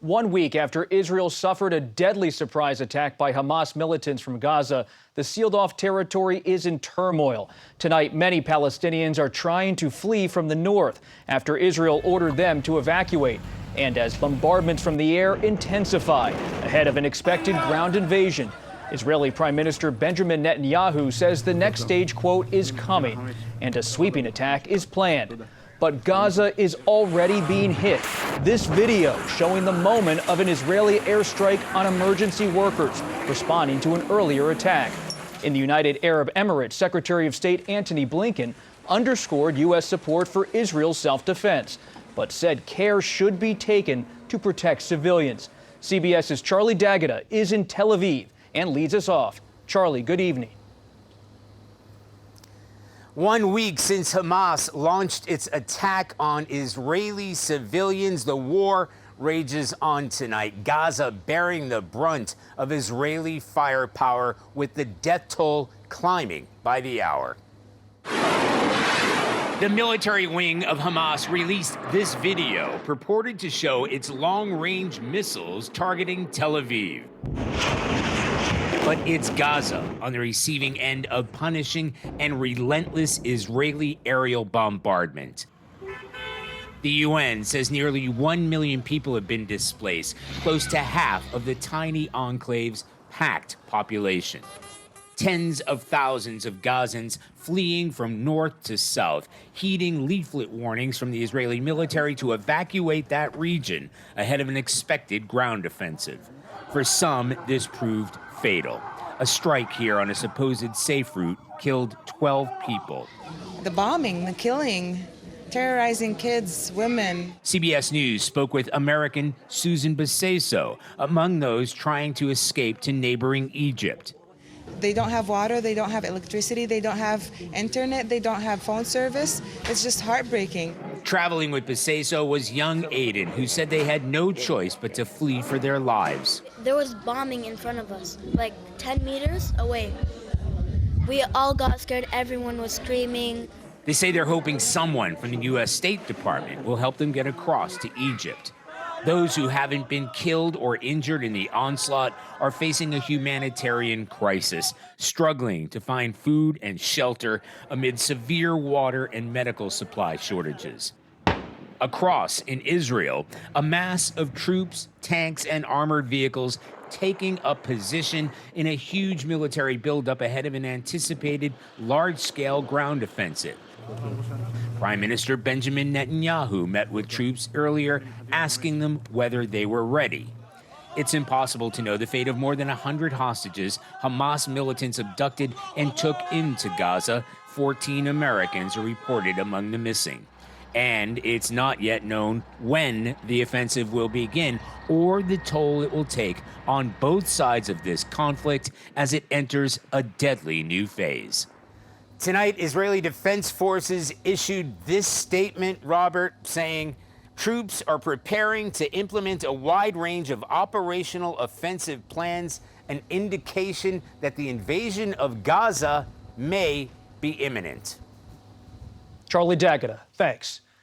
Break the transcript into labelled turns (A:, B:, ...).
A: 1 week after Israel suffered a deadly surprise attack by Hamas militants from Gaza, the sealed-off territory is in turmoil. Tonight, many Palestinians are trying to flee from the north after Israel ordered them to evacuate, and as bombardments from the air intensify ahead of an expected ground invasion. Israeli Prime Minister Benjamin Netanyahu says the next stage, quote, is coming, and a sweeping attack is planned. But Gaza is already being hit. This video showing the moment of an Israeli airstrike on emergency workers responding to an earlier attack. In the United Arab Emirates, Secretary of State Antony Blinken underscored U.S. support for Israel's self-defense, but said care should be taken to protect civilians. CBS's Charlie D'Agata is in Tel Aviv and leads us off. Charlie, good evening.
B: 1 week since Hamas launched its attack on Israeli civilians, the war rages on tonight. Gaza bearing the brunt of Israeli firepower, with the death toll climbing by the hour. The military wing of Hamas released this video purported to show its long-range missiles targeting Tel Aviv. But it's Gaza on the receiving end of punishing and relentless Israeli aerial bombardment. The UN says nearly 1 million people have been displaced, close to half of the tiny enclave's packed population. Tens of thousands of Gazans fleeing from north to south, heeding leaflet warnings from the Israeli military to evacuate that region ahead of an expected ground offensive. For some, this proved fatal. A strike here on a supposed safe route killed 12 people.
C: The bombing, the killing, terrorizing kids, women.
B: CBS News spoke with American Susan Baseso, among those trying to escape to neighboring Egypt.
C: They don't have water, they don't have electricity, they don't have internet, they don't have phone service. It's just heartbreaking.
B: Traveling with Baseso was young Aiden, who said they had no choice but to flee for their lives.
D: There was bombing in front of us, like 10 meters away. We all got scared, everyone was screaming.
B: They say they're hoping someone from the U.S. State Department will help them get across to Egypt. Those who haven't been killed or injured in the onslaught are facing a humanitarian crisis, struggling to find food and shelter amid severe water and medical supply shortages. Across in Israel, a mass of troops, tanks, and armored vehicles taking up position in a huge military buildup ahead of an anticipated large-scale ground offensive. Prime Minister Benjamin Netanyahu met with troops earlier, asking them whether they were ready. It's impossible to know the fate of more than 100 hostages Hamas militants abducted and took into Gaza. 14 Americans are reported among the missing. And it's not yet known when the offensive will begin or the toll it will take on both sides of this conflict as it enters a deadly new phase. Tonight, Israeli Defense Forces issued this statement, Robert, saying troops are preparing to implement a wide range of operational offensive plans, an indication that the invasion of Gaza may be imminent.
A: Charlie D'Agata, thanks.